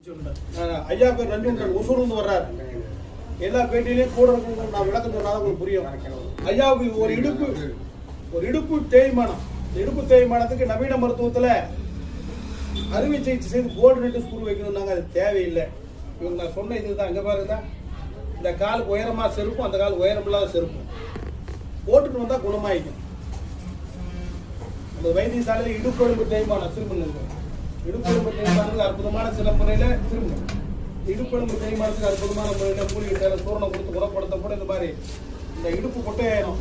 ஐயா பேர் ரஞ்சன் ஒசூர்ந்து வர்றாரு. எல்லா பேட்டியிலையும் கூட இருக்கணும். நான் விளக்கம் சொன்னாதான் உங்களுக்கு புரியும். ஐயாவுக்கு ஒரு இடுப்பு தேய்மானம். இடுப்பு தேய்மானத்துக்கு நவீன மருத்துவத்தில் அறுவை சிகிச்சை செய்து போல்டு நெட்டு ஸ்க்ரூ வைக்கணும்னாங்க. அது தேவையில்லை. இவங்க நான் சொன்ன இதுதான். அங்கே பாருங்க, இந்த கால் உயரமாக செருப்பும் அந்த கால் உயரம் இல்லாத செருப்பும் போட்டுட்டு வந்தால் குணமாயிக்கும். அந்த வைத்தியசாலையில் இடுப்பு எலும்பு தேய்மானம் திரும்ப இடுப்பெலும்பு தேய்மானத்துக்கு அற்புதமான சில முறையில் திரும்ப இடுப்பெலும்பு தேய்மானத்துக்கு அற்புதமான முறையில் மூலிகை சூரணம் கொடுத்து குணப்படுத்தப்பட இந்த மாதிரி இந்த இடுப்பு கொட்டையாயிரும்.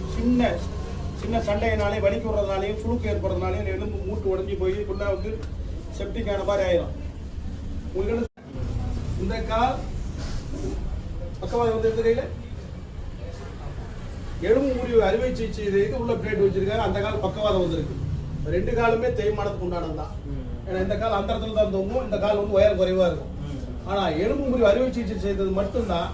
சின்ன சண்டையினாலே வலிக்கு விடுறதுனாலையும் சுழுக்கு ஏற்படுறதுனாலையும் எலும்பு மூட்டு உடஞ்சி போய் ஃபுல்லாக வந்து செப்டிக்கான மாதிரி ஆயிரும். உங்களுக்கு இந்த கால் பக்கவாதம் வந்து இந்த கையில் எலும்பு முறிவு அறுவை சிகிச்சை செய்து உள்ள பிளேட் வச்சிருக்காங்க. அந்த கால் பக்கவாதம் வந்துருக்கு. ரெண்டு காலுமே தேய்மானத்துக்கு உண்டானது தான். ஏன்னா இந்த கால் அந்த இடத்துல தான் தோங்கும், இந்த கால் வந்து உயரம் குறைவாக இருக்கும். ஆனால் எலும்பு முறிவு அறுவை சிகிச்சை செய்தது மட்டும்தான்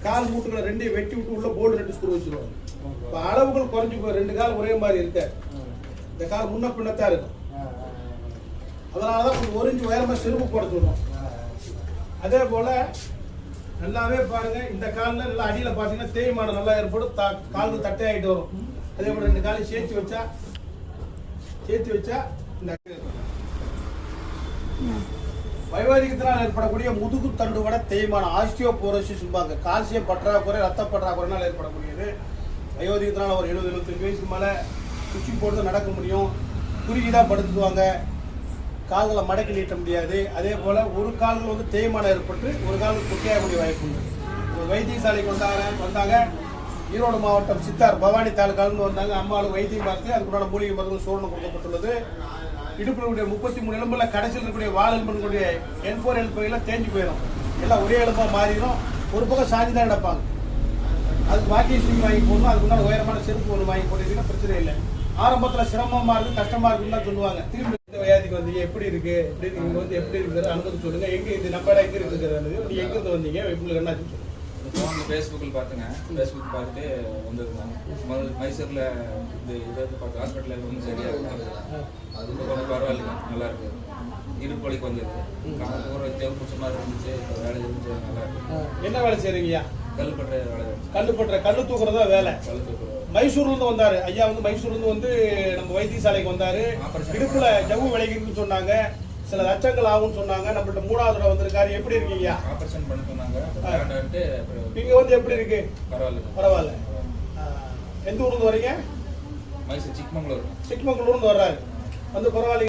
கால் மூட்டுகளை ரெண்டையும் வெட்டி விட்டு உள்ள போல்டு நெட்டு ஸ்க்ரூ வச்சிருவாங்க. இப்போ அளவுகள் குறைஞ்சி போய் ரெண்டு கால் ஒரே மாதிரி இருக்க, இந்த கால் முன்ன பின்னத்தான் இருக்கும். அதனால தான் கொஞ்சம் ஒரிஞ்சு உயரமாக செருப்பு போட சொல்லுவோம். அதே போல் நல்லாவே பாருங்க, இந்த காலில் நல்லா அடியில் பார்த்தீங்கன்னா தேய்மானம் நல்லா ஏற்படும். காலுக்கு தட்டை ஆகிட்டு வரும். அதே போல் ரெண்டு காலையும் சேர்த்து வச்சா இந்த வயோதிகத்தினால் ஏற்படக்கூடிய முதுகு தண்டுவட தேய்மானம் ஆஸ்டியோபோரோசிஸ் சொல்லுவாங்க. கால்சியம் பற்றாக்குறை ரத்த பற்றாக்குறைனால் ஏற்படக்கூடியது. வயோதிகத்தினால் ஒரு 70-75 வயசுக்கு மேலே குச்சி போட்டு நடக்க முடியும். குறுகி தான் படுத்துக்குவாங்க. கால்களை மடக்கி நீட்ட முடியாது. அதே போல் ஒரு கால்கள் வந்து தேய்மானம் ஏற்பட்டு ஒரு கால் குட்டையாகக்கூடிய வாய்ப்பு உண்டு. ஒரு வைத்தியசாலைக்கு வந்தாங்க. ஈரோடு மாவட்டம் சித்தார் பவானி தாலுக்காலிருந்து வந்தாங்க. அம்மாவுக்கு வைத்தியம் பார்த்து அதுக்குண்டான மூலிகை மருந்து சூரணம் கொடுக்கப்பட்டுள்ளது. இடுப்பினுடைய 33 எலும்புல கடைசியில் இருக்கக்கூடிய வால் எலும்புடைய N4 எலும்புகள்லாம் தேஞ்சு போயிடும். எல்லாம் ஒரே எலும்பாக மாறிடும். ஒரு பக்கம் சாஞ்சி தான் கிடப்பாங்க. அதுக்கு வாக்கிங் ஸ்டிங் வாங்கி போடணும். அதுக்கு முன்னாடி உயரமான செருப்பு ஒன்று வாங்கி போட்டீங்கன்னா பிரச்சனை இல்லை. ஆரம்பத்தில் சிரமமாக இருக்குது, கஷ்டமாக இருக்குன்னு தான் சொல்லுவாங்க. திரும்பி இந்த வியாதிக்கு வந்தீங்க, எப்படி இருக்கு இங்கே வந்து எப்படி இருக்குது அனுபவம் சொல்லுங்க. எங்கே இது நம்ம இடம் எங்கே இருக்குது, நீங்கள் எங்கேருந்து வந்தீங்க, உங்களுக்கு என்ன சொல்லுங்க. ஃபேஸ்புக்கில் பார்த்துங்க. ஃபேஸ்புக் பார்த்துட்டு வந்துருந்தாங்க. மைசூரில் இந்த இதை பார்த்து ஹாஸ்பிட்டலில் வந்து சரியாக இருக்கும். அது கொஞ்சம் பரவாயில்லைங்க, நல்லா இருக்குது. இடுப்பு வலிக்கு வந்தது. காலத்து ஒரு தேவை பிடிச்ச மாதிரி இருந்துச்சு. வேலை இருந்துச்சு, நல்லா இருக்கு. என்ன வேலை செய்கிறீங்க? கல்லு தூக்குறதா வேலை. மைசூர்லேருந்து வந்தார் ஐயா. வந்து மைசூர்லேருந்து வந்து நம்ம வைத்தியசாலைக்கு வந்தார். இடுப்புல ஜவ்வு விளைக்குன்னு சொன்னாங்க. சில லட்சங்கள் ஆகும்னு சொன்னாங்க. நம்மள்ட்ட 3வது தடவை வந்திருக்காரு. எப்படி இருக்கீங்க? ஆபரேஷன் பண்ண சொன்னாங்க. நீங்க வந்து எப்படி இருக்கு? பரவாயில்ல. எந்த ஊர்ல வரீங்க? மைசூர் சிக்மங்களூர். சிக்மங்களூர்ந்து வர்றாரு. வந்து பரவாயில்ல.